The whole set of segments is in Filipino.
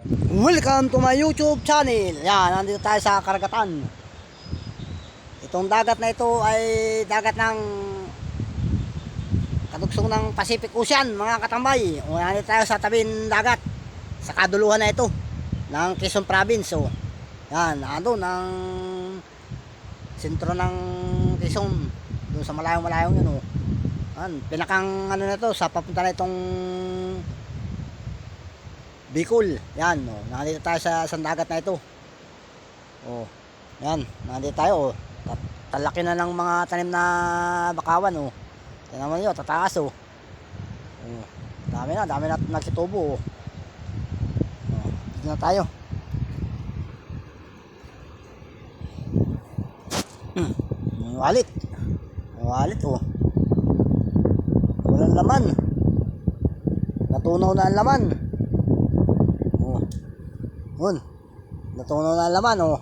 Welcome to my YouTube channel. Yan, nandito tayo sa karagatan. Itong dagat na ito ay dagat ng kadugsong ng Pacific Ocean, mga katambay. O, nandito tayo sa tabing dagat, sa kaduluhan na ito ng Quezon Province. O, yan, ando ng sentro ng Quezon, doon sa malayong-malayong yun. O, yan, pinakang ano na ito, sa papunta na itong Bicol. Yan, oh, nandito tayo sa dagat na ito. Oh, yan, nandito tayo. Oh. Talaki na ng mga tanim na bakawan. Oh. Tingnan mo niyo, tataas. Oh. Oh, dami na nagsitubo. Oh. Oh, dito na tayo. May walit. May walit, oh. Walang laman. Natunaw na ang laman. Yun, natunaw na laman. Oh.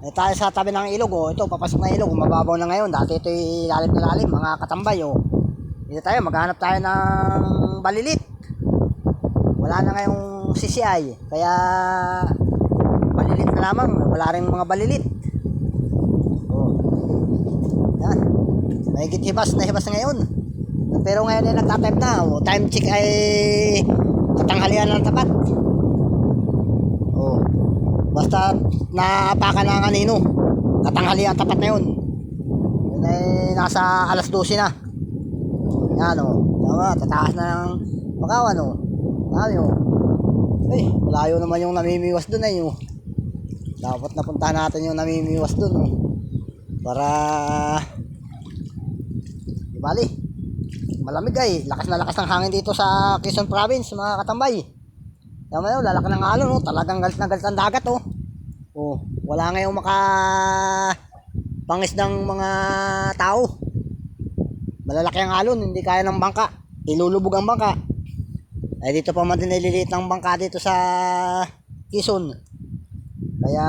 Eh, tayo sa tabi ng ilog. Oh. Ito, papasok na ilog, mababaw na ngayon. Dati ito lalim na lalim, mga katambay. Oh. Dito tayo, maghanap tayo ng balilit. Wala na ngayong CCI, kaya balilit na lamang. Wala rin mga balilit. Oh. Yan, mahigit hibas na ngayon. Pero ngayon ay nagtatime na. Oh. Time check ay katanghalian ng tapat. Oh, basta naapakan na ng anino, katanghalian tapat na yun. Yun ay nasa alas 12 na. Yan o, tataas na ng bakawan o. Dami o. Eh, malayo naman yung namimiwas dun ay o. Dapat napunta natin yung namimiwas dun o. Para di bali, malamig ay, lakas na lakas ng hangin dito sa Quezon Province, mga katambay. Tama yun, lalaki ng alon, oh. Talagang galit na galit ang dagat. Oh. Oh, wala ngayong makapangis ng mga tao. Malalaki ang alon, hindi kaya ng bangka. Ilulubog ang bangka. Ay dito pa man din nililiit ng bangka dito sa Quezon. Kaya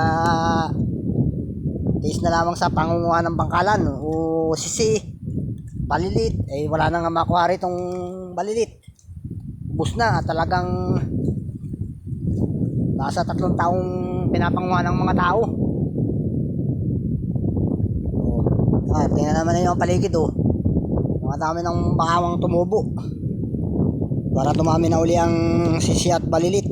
tiis na lamang sa pangunguha ng bangkalan o sisi, balilit. Eh wala na nga makuha ritong balilit. Bus na, talagang nasa 3 taong pinapanguha ng mga tao. Oh, tingnan naman ninyo ang paligid. Oh. Mga dami ng bakawang tumubo para tumami na uli ang sisi at balilit.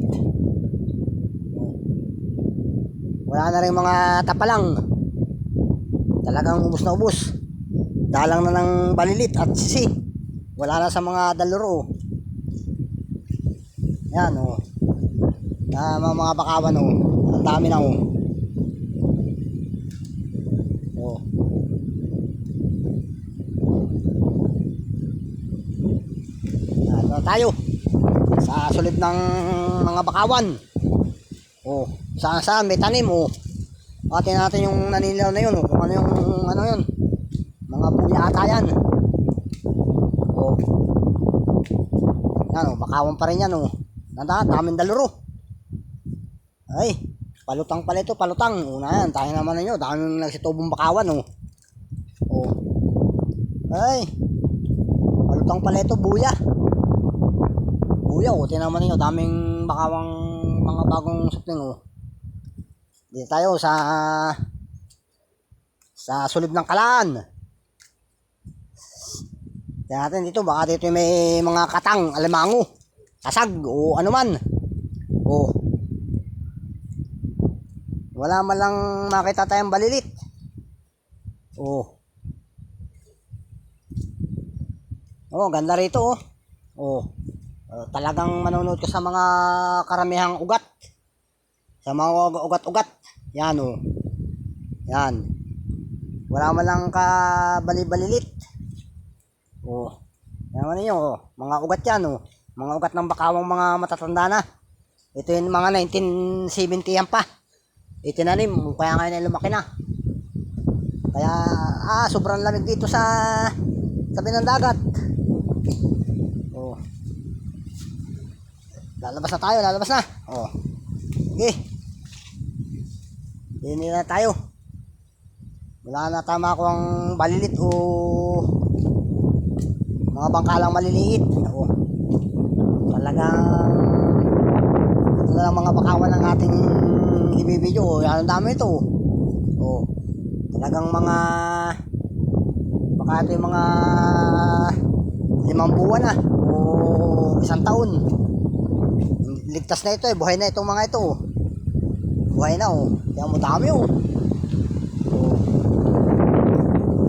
Wala na rin mga tapalang. Talagang ubos na ubos. Dalang na ng balilit at sisi. Wala na sa mga daluro. Yan o. Oh. Mga bakawan o. Ang dami na o. Oh. Ano tayo sa sulib ng mga bakawan. Oh, saan may tanim o. Atin natin yung nanilaw na yun o. Kung ano yung ano yun. Mga puya ata yan. Oh. Yan o, bakawan pa rin yan o. Daming daluro. Ay, palutang pala ito, palutang. Una yan, tayo naman ninyo. Daming nagsitubong bakawan, oh. Oh. Ay, palutang pala ito, buya. Buya, oh. Tingnan naman ninyo, daming bakawang mga bagong supling, oh. Dito tayo sa sulib ng Kalaan. Tingnan natin dito, baka dito may mga katang, alimango, kasag, o ano man. Oh. Wala man lang makita tayong balilit. Oh. Oh, ganda rito oh. Oh. Talagang manonood ka sa mga karamihang ugat. Sa mga ugat-ugat. Yan oh. Yan. Wala man lang ka bali-balilit. Oh. Yan naman ninyo oh. Mga ugat yan oh. Mga ugat ng bakawang mga matatanda na. Ito yung mga 1970 yan pa. Itinanim, kaya ngayon ay lumaki na. Kaya sobrang lamig dito sa tabi ng dagat. Oh. Lalabas na tayo, lalabas na. Oh. Sige. Hindi na tayo. Wala na tama ko ang balilit o mga bangkalang maliliit. Oh. Talagang ng mga bakawan ng ating ibibidyo. Yan ang dami ito. Oh, talagang mga baka ito yung mga 5 buwan na o 1 taon. Ligtas na ito eh, buhay na itong mga ito. Buhay na oh. Yan mo dami oh.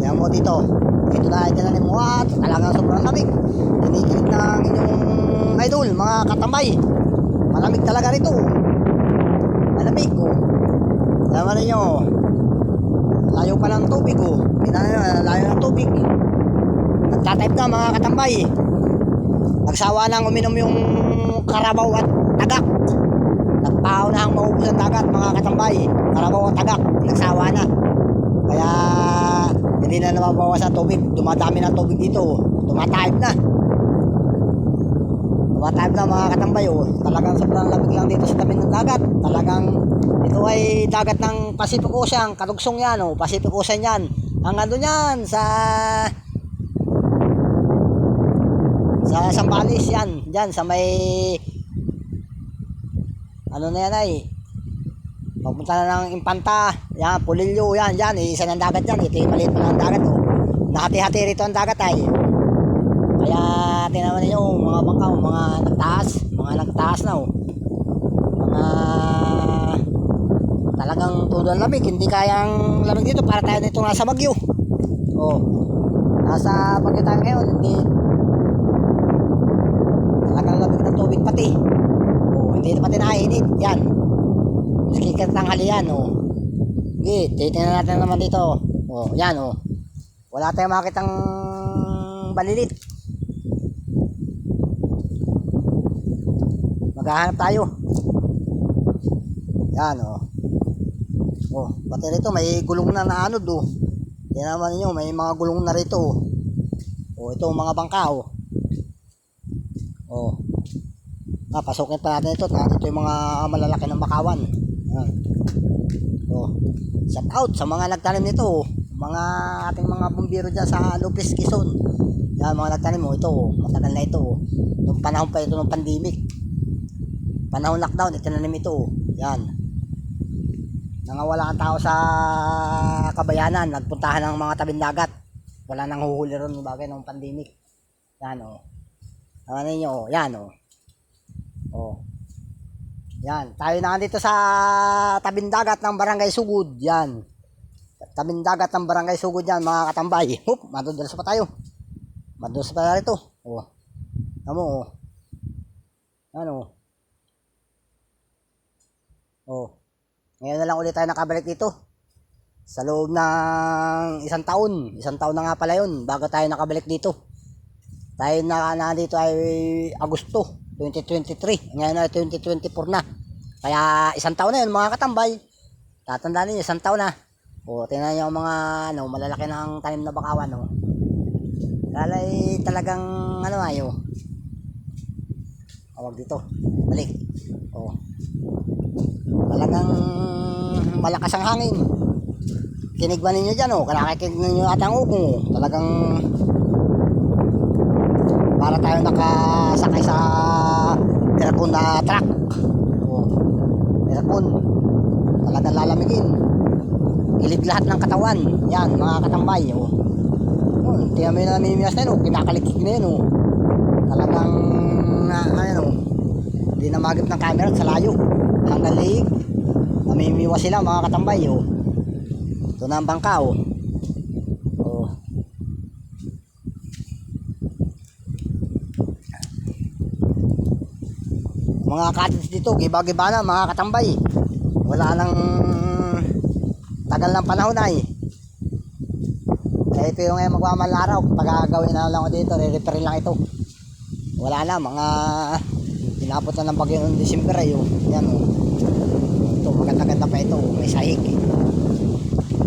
Yan mo dito. Ito na itinanim mo at talagang sobrang lamig. Kinikilig ng inyong idol, mga katambay. Malamig talaga rito. Malamig oh. Tama ninyo. Layo pa ng tubig oh. Layo ng tubig. Nagtatype na mga katambay. Nagsawa nang uminom yung karabaw at tagak. Nagpahaw na ang maubos ang dagat mga katambay. Karabaw at tagak. Nagsawa na. Kaya hindi na nababawas ang tubig. Dumadami ng tubig dito. Tumatype na. Tumatype na mga katambay oh. Talagang sobrang lamig lang dito sa tabi ng dagat. Talagang ito ay dagat ng Pacific Ocean. Kalugsong yan oh. Pacific Ocean yan. Ang ano yan sa Sambales yan. Diyan sa may ano na yan ay papunta na ng Impanta. Yan, Pulillo yan. Yan, isa ng dagat yan. Ito yung maliit pa ng dagat oh. Nahati-hati rito ang dagat ay. Kaya tinaman ninyo mga bangka, mga nagtaas na oh. Mga talagang todo ang lamig. Hindi kayang lamig dito para tayo nito nasa Bagyo. Oh. Nasa Bagyo tayo ngayon. Hindi talagang lamig ng tubig pati. Oh, hindi na pati nakainit. Yan. Maski katanghali yan oh. Okay, titingnan natin naman dito. Oh, yan oh. Wala tayong makitang balilit. Maghahanap tayo. Yan oh. Oh, pati rito may gulong na naanod oh. Tingnan naman niyo, may mga gulong na rito oh. Oh, ito mga bangka oh. Oh. Pasukin pa natin ito. Ito yung mga malalaki ng bakawan. Yan. Oh. Shout out sa mga nagtanim nito oh. Mga ating mga bumbiro dyan sa Lopez, Quezon. Yan, mga nagtanim mo ito oh. Matagal na ito oh. Nung panahon pa ito ng pandemic. Panahon lockdown, itinanim ito oh. Yan. Nangawala ang tao sa kabayanan. Nagpuntahan ng mga tabing dagat. Wala nang huhuli ron ng bagay ng pandemic. Yan oh. Ano ninyo oh. Yan oh. Oh. Yan, tayo na dito sa tabing dagat ng Barangay Sugod. Yan. Tabing dagat ng Barangay Sugod yan, mga katambay. Hup, madudulas pa tayo. Madudulas pa tayo ito. Oh. Tamo oh. Ano? Oh. Ngayon na lang ulit tayo nakabalik dito. Sa loob ng 1 taon. 1 taon na nga pala yun bago tayo nakabalik dito. Tayo na dito ay Agosto 2023. Ngayon ay 2024 na. Kaya 1 taon na yun mga katambay. Tatandaan niyo 1 taon na. O tingnan niyo mga ano, malalaki na ang tanim na bakawan no. Kalay talagang ano ayo. Awag dito. Balik. O. Talagang malakas ang hangin. Kinigban ninyo dyan o. Kanakikinig ninyo atang uko. Talagang para tayo nakasakay sa aircon na truck. Oh, aircon. Talagang lalamigin. Ilig lahat ng katawan. Yan, mga katambay. Oh. Oh, tingnan mo yung namimiwas na yun. Oh. Kinakalikig na yun. Oh. Talagang, ano, hindi na magip ng camera sa layo. Hanggang liig. Namimiwas sila, mga katambay. Oh. Ito na ang bangka. Oh. Mga cottage dito, giba-giba na mga katambay. Wala nang tagal ng panahon ay. Ito yung ngayon magmamal na araw. Pag gagawin na lang ko dito, re-repair lang ito. Wala na, mga pinapot na ng bagyo ng December ay. Yan o. Ito, maganda-ganda pa ito. May sahig.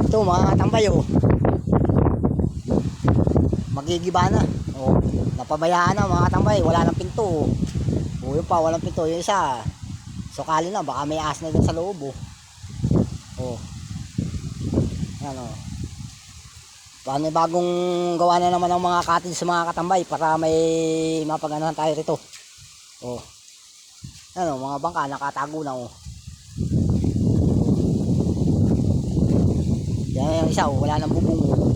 Ito mga katambay o. Magigiba na. O, napabayaan na mga katambay. Wala nang pinto o. O yun pa, walang pinto. Yung isa, sukali na, baka may ahas na dun sa loob oh. Oh. Yan oh. Paano bagong gawa na naman ng mga cottage sa mga katambay para may mapaganahan tayo rito. Oh. Ano, mga bangka nakatago na oh. Yan yung isa oh, wala nang bubong oh.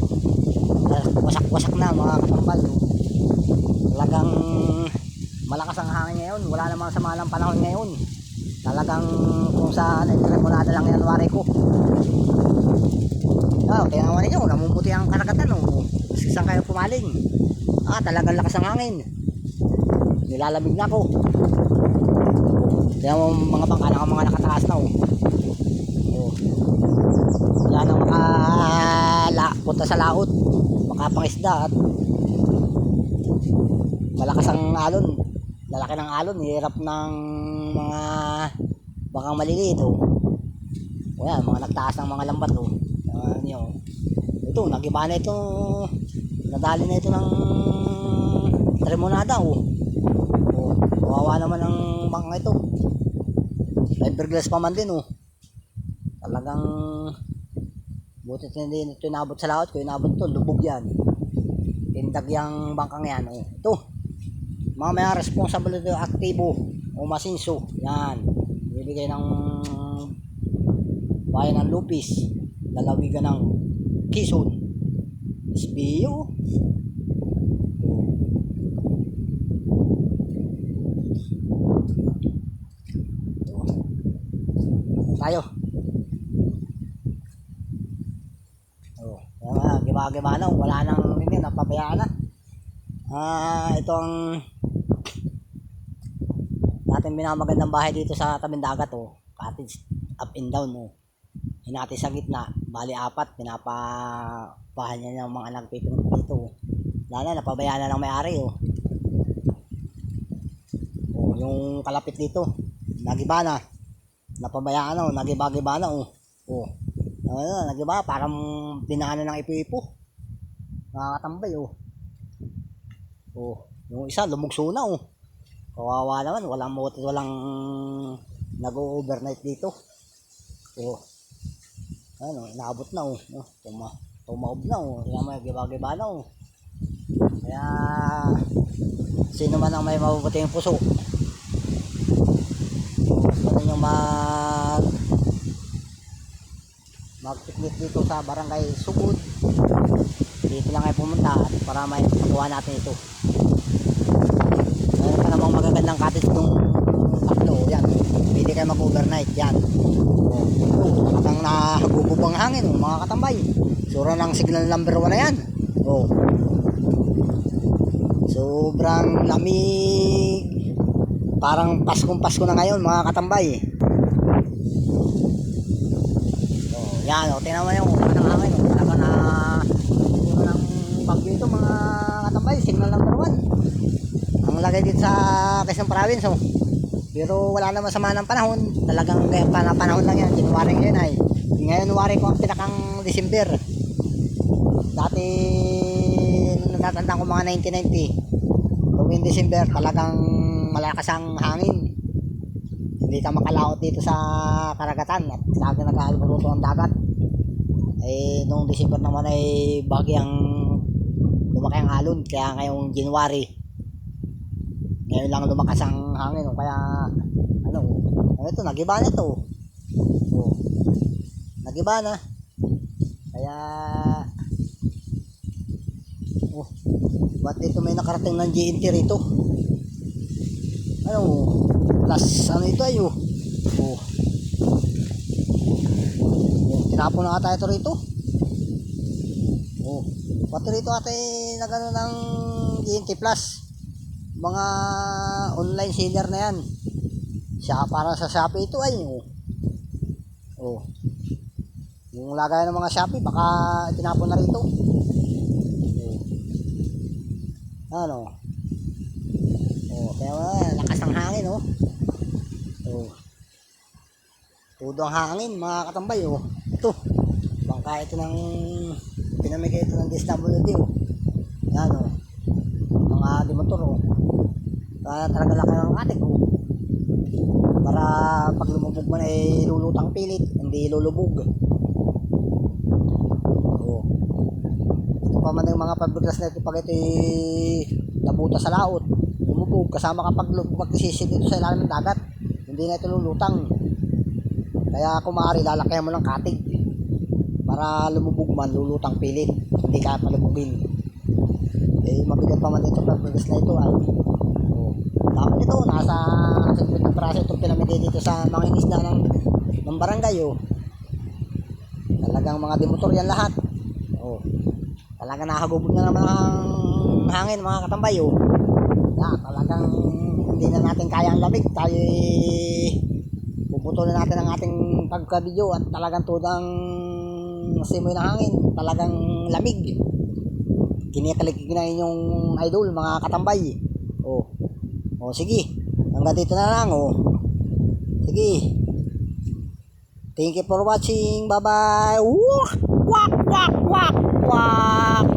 Wasak-wasak na mga katambal oh. Talagang malakas ang hangin ngayon, wala namang sama ng panahon ngayon. Talagang kung saan ay tremonada lang January ko. Kaya naman ninyo, namumuti ang karagatan oh. Saan kayo pumaling? Talagang lakas ang hangin. Nilalamig na ako. Kaya mga bangka na mga nakataas na oh. Yan ang punta sa laot, makapangisda at malakas ang alon, lalaki ng alon, hirap ng mga bangkang maliliit oh. Yan, mga nagtaas ng mga lambat oh. Ito, nagiba na ito, nadali na ito ng tremonada oh. Kawawa naman ang bangka ito, fiberglass pa man din oh. Talagang buti hindi ito inabot sa laot. Kung inabot ito, lubog yan, tindag yung bangkang yan oh. Ito, mga may responsibility aktibo o masinso yan, bibigay ng bayan ng Lupis, lalawigan ng Quezon, SBU. Tayo giba-giba na, wala nang hindi, napabayaan na. Ito ang natin minamagandang bahay dito sa tabing dagat oh. Cottage up and down oh. Hinati sa gitna, bali 4, pinapabahan niya ng mga nagpipinto dito oh. Lalo napabayaan na ng may-ari oh. Yung kalapit dito, nagiba na, napabayaan na oh, nagiba-giba na oh. Nagiba, parang dinaanan ng ipo-ipo, nakakatambay oh. Yung isa lumugso na oh. Kawawa naman, walang motor, walang nag-overnight dito oh. Inaabot na oh. Tumaob na oh. Kaya may giba-giba na oh. Kaya sino man ang may mabubuting puso, gusto nyo mag-picnic dito sa barangay Sugod, dito lang ay pumunta para may pagawa natin ito. Meron pa namang magagandang cottage nung tatlo yan, pwede kayo mag-overnight yan oh. Ang nahagububang hangin oh, mga katambay, sura ng signal number 1 na yan oh. Sobrang lamig, parang Paskong Pasko na ngayon mga katambay. Yan o, tingnan mo yung ng hangin o. Talaga na puno ng bagyo ito mga katambay, signal number 1 ang lagay dito sa Quezon Province o. Pero wala naman sama ng panahon, talagang panahon lang yan. January ngayon ay, ngayon January ko ang pinakang December. Dati nung natatandaan ko mga 1990, tuwing December talagang malakas ang hangin, hindi ka makalaot dito sa karagatan at lagi nag-aalburuto ang dagat. Noong December naman ay bagyang lumaki ang alon, kaya ngayong January ngayon lang lumakas ang hangin kaya ito nagiba na ito oh. Nagiba na kaya ba't dito may nakarating ng GNT rito plus ito ay tinapon na ata ito rito pati rito ata na gano'n ng GNT plus, mga online seller na yan para sa Shopee ito ay yung lagay ng mga Shopee baka tinapon na rito kaya lakas ng hangin tudo ang hangin mga katambay ito bangka ito ng pinamigay ito ng DSWD mga dimotor kaya talaga laki ng atik para pag lumubog man ay lulutang pilit, hindi lulubog ito pa man yung mga fiberglass na ito pag ito nabuta sa laot lumubog kasama kapag pagkisisid dito sa ilalim ng dagat Hindi na ito lulutang. Kaya kung maaari, lalakayan mo ng katig. Para lumubog man, lulutang pilit. Hindi ka palubugin. Mabigat pa man ito pagbigas na ito. Dapat ito, nasa 50 praso itong pinamigay dito sa mga isda ng barangay. Talagang mga demotor yan lahat. Talagang nakagubog na naman ang hangin mga katambay. Talagang hindi na natin kaya ang lamig. Tayo puputulin natin ang ating pagka-video at talagang tudang simoy ng hangin. Talagang lamig. Kinikaligig na inyong idol mga katambay. Sige. Hanggang dito na lang. Sige. Thank you for watching. Bye bye. Wak wak wak wak wak.